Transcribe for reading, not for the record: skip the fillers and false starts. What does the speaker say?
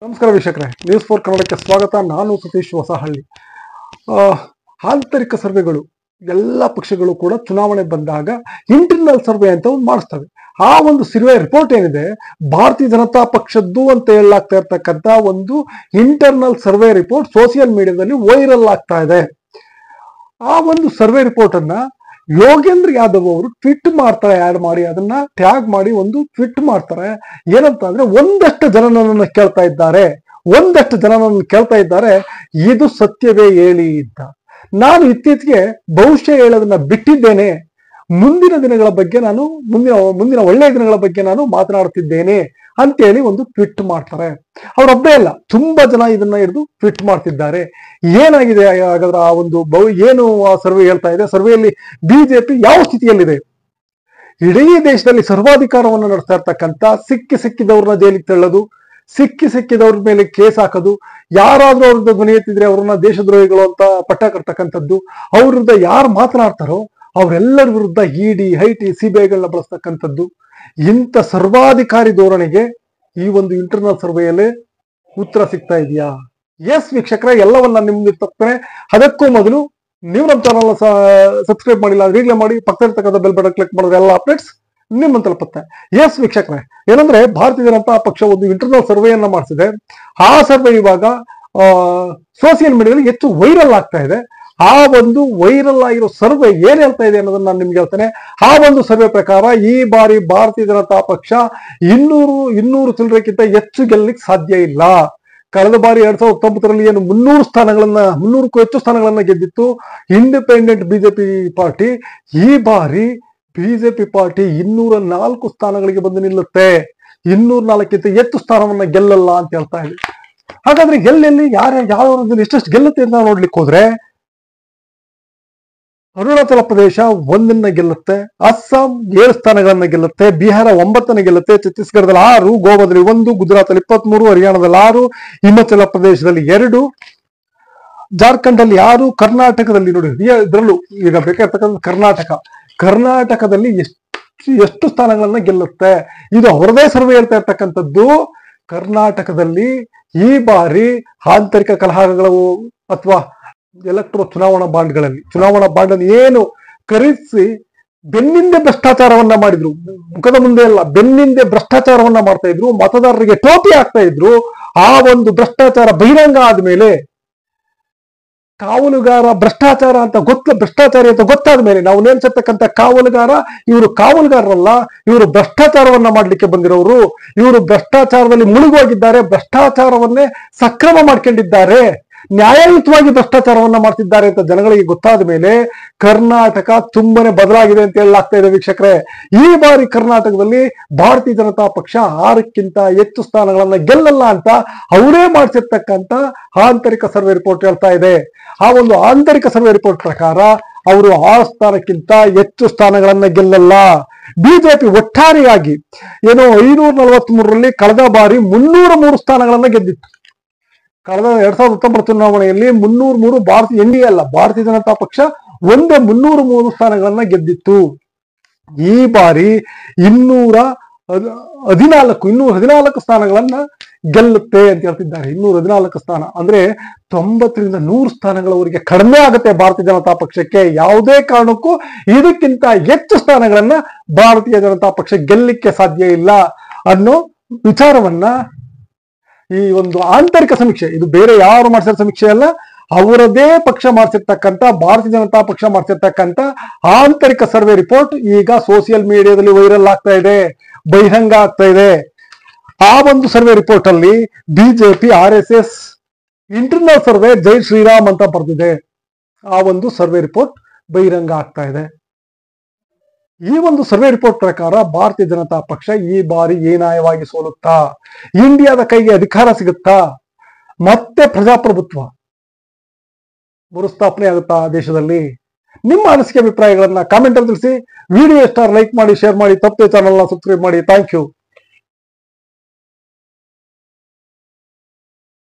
ನಮಸ್ಕಾರ ವೀಕ್ಷಕರೇ, news four ಕನ್ನಡಕ್ಕೆ ಸ್ವಾಗತ. ನಾನು ಸತೀಶ್ ಹೊಸಹಳ್ಳಿ. ಆಂತರಿಕ ಸರ್ವೆಗಳು ಎಲ್ಲ ಪಕ್ಷಗಳು ಕೂಡ ಚುನಾವಣೆ ಬಂದಾಗ ಇಂಟರ್ನಲ್ ಸರ್ವೆ ಅಂತ ಒಂದು ಮಾಡಿಸ್ತವೆ. ಆ ಒಂದು ಸರ್ವೆ ರಿಪೋರ್ಟ್ ಏನಿದೆ, ಭಾರತೀಯ ಜನತಾ ಪಕ್ಷದ್ದು ಅಂತ ಹೇಳಲಾಗ್ತಾ ಇರ್ತಕ್ಕಂಥ ಒಂದು ಇಂಟರ್ನಲ್ ಸರ್ವೆ ರಿಪೋರ್ಟ್ ಸೋಷಿಯಲ್ ಮೀಡಿಯಾದಲ್ಲಿ ವೈರಲ್ ಆಗ್ತಾ ಇದೆ. ಆ ಒಂದು ಸರ್ವೆ ರಿಪೋರ್ಟ್ ಅನ್ನ ಯೋಗೇಂದ್ರ ಯಾದವ್ ಅವರು ಟ್ವೀಟ್ ಮಾಡ್ತಾರೆ, ಆಡ್ ಮಾಡಿ ಅದನ್ನ ಟ್ಯಾಗ್ ಮಾಡಿ ಒಂದು ಟ್ವೀಟ್ ಮಾಡ್ತಾರೆ. ಏನಂತ ಅಂದ್ರೆ, ಒಂದಷ್ಟು ಜನ ನನ್ನನ್ನು ಕೇಳ್ತಾ ಇದ್ದಾರೆ ಇದು ಸತ್ಯವೇ ಹೇಳಿ ಅಂತ. ನಾನು ಇತ್ತೀಚೆಗೆ ಬಹುಶಃ ಹೇಳೋದನ್ನ ಬಿಟ್ಟಿದ್ದೇನೆ. ಮುಂದಿನ ದಿನಗಳ ಬಗ್ಗೆ ನಾನು ಮುಂದಿನ ಒಳ್ಳೆಯ ದಿನಗಳ ಬಗ್ಗೆ ನಾನು ಮಾತನಾಡ್ತಿದ್ದೇನೆ ಅಂತೇಳಿ ಒಂದು ಟ್ವೀಟ್ ಮಾಡ್ತಾರೆ. ಅವರೊಬ್ಬರೇ ಅಲ್ಲ, ತುಂಬಾ ಜನ ಇದನ್ನ ಹಿಡಿದು ಟ್ವೀಟ್ ಮಾಡ್ತಿದ್ದಾರೆ. ಏನಾಗಿದೆ ಹಾಗಾದ್ರೆ ಆ ಒಂದು ಏನು ಆ ಸರ್ವೆ ಹೇಳ್ತಾ ಇದೆ? ಸರ್ವೆಯಲ್ಲಿ ಬಿಜೆಪಿ ಯಾವ ಸ್ಥಿತಿಯಲ್ಲಿದೆ? ಇಡೀ ದೇಶದಲ್ಲಿ ಸರ್ವಾಧಿಕಾರವನ್ನು ನಡೆಸ್ತಾ ಇರ್ತಕ್ಕಂಥ, ಸಿಕ್ಕಿದವ್ರನ್ನ ಜೈಲಿಗೆ ತಳ್ಳೋದು, ಸಿಕ್ಕಿದವ್ರ ಮೇಲೆ ಕೇಸ್ ಹಾಕೋದು, ಯಾರಾದ್ರೂ ಅವ್ರದ್ದು ಧ್ವನಿ ಎತ್ತಿದ್ರೆ ಅವ್ರನ್ನ ದೇಶದ್ರೋಹಿಗಳು ಅಂತ ಪಟ್ಟ ಕಟ್ತಕ್ಕಂಥದ್ದು, ಅವ್ರ ವಿರುದ್ಧ ಯಾರು ಮಾತನಾಡ್ತಾರೋ ಅವರೆಲ್ಲರ ವಿರುದ್ಧ ಇಡಿ, ಐಟಿ, ಸಿಬಿಐಗಳನ್ನ ಬಳಸ್ತಕ್ಕಂಥದ್ದು. ಇಂಥ ಸರ್ವಾಧಿಕಾರಿ ಧೋರಣೆಗೆ ಈ ಒಂದು ಇಂಟರ್ನಲ್ ಸರ್ವೆಯಲ್ಲಿ ಉತ್ತರ ಸಿಗ್ತಾ ಇದೆಯಾ? ಎಸ್ ವೀಕ್ಷಕರೇ, ಎಲ್ಲವನ್ನ ನಿಮ್ಗೆ ತಪ್ಪನೆ. ಅದಕ್ಕೂ ಮೊದಲು ನೀವು ನಮ್ಮ ಚಾನಲ್ ಸಬ್ಸ್ಕ್ರೈಬ್ ಮಾಡಿಲ್ಲ ಅಂದ್ರೆ ಈಗಲೇ ಮಾಡಿ, ಪಕ್ಕದಲ್ಲಿರ್ತಕ್ಕಂಥ ಬೆಲ್ ಬಟನ್ ಕ್ಲಿಕ್ ಮಾಡಿದ್ರೆ ಎಲ್ಲ ಅಪ್ಡೇಟ್ಸ್ ನಿಮ್ಮ ತಲುಪುತ್ತೆ. ಎಸ್ ವೀಕ್ಷಕರೇ, ಏನಂದ್ರೆ ಭಾರತೀಯ ಜನತಾ ಪಕ್ಷ ಒಂದು ಇಂಟರ್ನಲ್ ಸರ್ವೆಯನ್ನ ಮಾಡಿಸಿದೆ. ಆ ಸರ್ವೆ ಇವಾಗ ಸೋಷಿಯಲ್ ಮೀಡಿಯಾದಲ್ಲಿ ಹೆಚ್ಚು ವೈರಲ್ ಆಗ್ತಾ ಇದೆ. ಆ ಒಂದು ವೈರಲ್ ಆಗಿರೋ ಸರ್ವೆ ಏನ್ ಹೇಳ್ತಾ ಇದೆ ಅನ್ನೋದನ್ನ ನಾನು ನಿಮ್ಗೆ ಹೇಳ್ತೇನೆ. ಆ ಒಂದು ಸರ್ವೆ ಪ್ರಕಾರ ಈ ಬಾರಿ ಭಾರತೀಯ ಜನತಾ ಪಕ್ಷ 200 ಚಿಲ್ಲರೆಕ್ಕಿಂತ ಹೆಚ್ಚು ಗೆಲ್ಲಲಿಕ್ಕೆ ಸಾಧ್ಯ ಇಲ್ಲ. ಕಳೆದ ಬಾರಿ 2019ರಲ್ಲಿ ಏನು 300ಕ್ಕೂ ಹೆಚ್ಚು ಸ್ಥಾನಗಳನ್ನ ಗೆದ್ದಿತ್ತು ಇಂಡಿಪೆಂಡೆಂಟ್ ಬಿಜೆಪಿ ಪಾರ್ಟಿ. ಈ ಬಾರಿ ಬಿಜೆಪಿ ಪಾರ್ಟಿ 204 ಸ್ಥಾನಗಳಿಗೆ ಬಂದು ನಿಲ್ಲುತ್ತೆ. 204ಕ್ಕಿಂತ ಹೆಚ್ಚು ಸ್ಥಾನವನ್ನ ಗೆಲ್ಲಲ್ಲ ಅಂತ ಹೇಳ್ತಾ ಇದೆ. ಹಾಗಾದ್ರೆ ಎಲ್ಲೆಲ್ಲಿ ಯಾವ ಎಷ್ಟೆಷ್ಟು ಗೆಲ್ಲುತ್ತೆ ಅಂತ ನೋಡ್ಲಿಕ್ಕೆ ಹೋದ್ರೆ, ಅರುಣಾಚಲ ಪ್ರದೇಶ 1 ಗೆಲ್ಲುತ್ತೆ, ಅಸ್ಸಾಂ 7 ಸ್ಥಾನಗಳನ್ನ ಗೆಲ್ಲುತ್ತೆ, ಬಿಹಾರ 9 ಗೆಲ್ಲುತ್ತೆ, ಛತ್ತೀಸ್ಗಢದಲ್ಲಿ 6, ಗೋವಾದಲ್ಲಿ 1, ಗುಜರಾತಲ್ಲಿ 23, ಹರಿಯಾಣದಲ್ಲಿ 6, ಹಿಮಾಚಲ ಪ್ರದೇಶದಲ್ಲಿ 2, ಜಾರ್ಖಂಡ್ ಅಲ್ಲಿ 6, ಕರ್ನಾಟಕದಲ್ಲಿ ನೋಡಿ ಇದರಲ್ಲೂ ಈಗ ಬೇಕಾಗಿರ್ತಕ್ಕಂಥ ಕರ್ನಾಟಕದಲ್ಲಿ ಎಷ್ಟು ಸ್ಥಾನಗಳನ್ನ ಗೆಲ್ಲುತ್ತೆ. ಇದು ಅವರದೇ ಸರ್ವೆ ಹೇಳ್ತಾ ಇರ್ತಕ್ಕಂಥದ್ದು. ಕರ್ನಾಟಕದಲ್ಲಿ ಈ ಬಾರಿ ಆಂತರಿಕ ಕಲಹಗಳು ಅಥವಾ ಚುನಾವಣಾ ಬಾಂಡ್ ಅನ್ನು ಏನು ಖರೀದಿಸಿ ಬೆನ್ನಿಂದೆ ಭ್ರಷ್ಟಾಚಾರವನ್ನ ಮಾಡಿದ್ರು, ಮುಖದ ಮುಂದೆ ಅಲ್ಲ ಬೆನ್ನಿಂದೆ ಭ್ರಷ್ಟಾಚಾರವನ್ನ ಮಾಡ್ತಾ ಇದ್ರು, ಮತದಾರರಿಗೆ ಟೋಪಿ ಹಾಕ್ತಾ ಇದ್ರು. ಆ ಒಂದು ಭ್ರಷ್ಟಾಚಾರ ಬಹಿರಂಗ ಆದ್ಮೇಲೆ, ಕಾವಲುಗಾರ ಭ್ರಷ್ಟಾಚಾರಿ ಅಂತ ಗೊತ್ತಾದ ಮೇಲೆ ನಾವು ನೇಮಿಸಿರ್ತಕ್ಕಂಥ ಕಾವಲುಗಾರ ಇವರು ಕಾವಲುಗಾರರಲ್ಲ, ಇವರು ಭ್ರಷ್ಟಾಚಾರವನ್ನ ಮಾಡ್ಲಿಕ್ಕೆ ಬಂದಿರೋರು. ಇವರು ಭ್ರಷ್ಟಾಚಾರದಲ್ಲಿ ಮುಳುಗೋಗಿದ್ದಾರೆ, ಭ್ರಷ್ಟಾಚಾರವನ್ನೇ ಸಕ್ರಮ ಮಾಡ್ಕೊಂಡಿದ್ದಾರೆ, ನ್ಯಾಯಯುತವಾಗಿ ಭ್ರಷ್ಟಾಚಾರವನ್ನ ಮಾಡ್ತಿದ್ದಾರೆ ಅಂತ ಜನಗಳಿಗೆ ಗೊತ್ತಾದ ಮೇಲೆ ಕರ್ನಾಟಕ ತುಂಬಾನೇ ಬದಲಾಗಿದೆ ಅಂತ ಹೇಳಲಾಗ್ತಾ ಇದೆ ವೀಕ್ಷಕರೇ. ಈ ಬಾರಿ ಕರ್ನಾಟಕದಲ್ಲಿ ಭಾರತೀಯ ಜನತಾ ಪಕ್ಷ 6ಕ್ಕಿಂತ ಹೆಚ್ಚು ಸ್ಥಾನಗಳನ್ನ ಗೆಲ್ಲಲ್ಲ ಅಂತ ಅವರೇ ಮಾಡಿಸಿರ್ತಕ್ಕಂಥ ಆಂತರಿಕ ಸರ್ವೆ ರಿಪೋರ್ಟ್ ಹೇಳ್ತಾ ಇದೆ. ಆ ಒಂದು ಆಂತರಿಕ ಸರ್ವೆ ರಿಪೋರ್ಟ್ ಪ್ರಕಾರ ಅವರು 6 ಸ್ಥಾನಕ್ಕಿಂತ ಹೆಚ್ಚು ಸ್ಥಾನಗಳನ್ನ ಗೆಲ್ಲಲ್ಲ. ಬಿಜೆಪಿ ಒಟ್ಟಾರೆಯಾಗಿ 543ರಲ್ಲಿ ಕಳೆದ ಬಾರಿ 303 ಸ್ಥಾನಗಳನ್ನ ಗೆದ್ದಿತ್ತು. ಕಳೆದ 2019 ಚುನಾವಣೆಯಲ್ಲಿ 303 ಭಾರತೀಯ ಜನತಾ ಪಕ್ಷ 303 ಸ್ಥಾನಗಳನ್ನ ಗೆದ್ದಿತ್ತು. ಈ ಬಾರಿ 214 ಸ್ಥಾನಗಳನ್ನ ಗೆಲ್ಲುತ್ತೆ ಅಂತ ಹೇಳ್ತಿದ್ದಾರೆ. 214 ಸ್ಥಾನ ಅಂದ್ರೆ 90ರಿಂದ 100 ಸ್ಥಾನಗಳವರೆಗೆ ಕಡಿಮೆ ಆಗುತ್ತೆ ಭಾರತೀಯ ಜನತಾ ಪಕ್ಷಕ್ಕೆ. ಯಾವುದೇ ಕಾರಣಕ್ಕೂ ಇದಕ್ಕಿಂತ ಹೆಚ್ಚು ಸ್ಥಾನಗಳನ್ನ ಭಾರತೀಯ ಜನತಾ ಪಕ್ಷ ಗೆಲ್ಲಲಿಕ್ಕೆ ಸಾಧ್ಯ ಇಲ್ಲ ಅನ್ನೋ ವಿಚಾರವನ್ನ ಈ ಒಂದು ಆಂತರಿಕ ಸಮೀಕ್ಷೆ, ಇದು ಬೇರೆ ಯಾರು ಮಾಡಿಸಿದ ಸಮೀಕ್ಷೆ ಅಲ್ಲ, ಅವರದೇ ಪಕ್ಷ ಮಾಡಿಸಿರ್ತಕ್ಕಂಥ, ಭಾರತೀಯ ಜನತಾ ಪಕ್ಷ ಮಾಡಿಸಿರ್ತಕ್ಕಂಥ ಆಂತರಿಕ ಸರ್ವೆ ರಿಪೋರ್ಟ್ ಈಗ ಸೋಷಿಯಲ್ ಮೀಡಿಯಾದಲ್ಲಿ ವೈರಲ್ ಆಗ್ತಾ ಇದೆ, ಬಹಿರಂಗ ಆಗ್ತಾ ಇದೆ. ಆ ಒಂದು ಸರ್ವೆ ರಿಪೋರ್ಟ್ ಅಲ್ಲಿ ಬಿಜೆಪಿ RSS ಇಂಟರ್ನಲ್ ಸರ್ವೆ ಜೈ ಶ್ರೀರಾಮ್ ಅಂತ ಬರೆದಿದೆ. ಆ ಒಂದು ಸರ್ವೆ ರಿಪೋರ್ಟ್ ಬಹಿರಂಗ ಆಗ್ತಾ ಇದೆ. ಈ ಒಂದು ಸರ್ವೆ ರಿಪೋರ್ಟ್ ಪ್ರಕಾರ ಭಾರತೀಯ ಜನತಾ ಪಕ್ಷ ಈ ಬಾರಿ ಹೀನಾಯವಾಗಿ ಸೋಲುತ್ತಾ, ಇಂಡಿಯಾದ ಕೈಗೆ ಅಧಿಕಾರ ಸಿಗುತ್ತಾ, ಮತ್ತೆ ಪ್ರಜಾಪ್ರಭುತ್ವ ಮರುಸ್ಥಾಪನೆ ಆಗುತ್ತಾ ದೇಶದಲ್ಲಿ? ನಿಮ್ಮ ಅನಿಸಿಕೆ ಅಭಿಪ್ರಾಯಗಳನ್ನ ಕಾಮೆಂಟ್ ಅಲ್ಲಿ ತಿಳಿಸಿ. ವಿಡಿಯೋ ಇಷ್ಟ ಲೈಕ್ ಮಾಡಿ, ಶೇರ್ ಮಾಡಿ, ತಪ್ಪದೆ ಚಾನಲ್ನ ಸಬ್ಸ್ಕ್ರೈಬ್ ಮಾಡಿ. Thank you.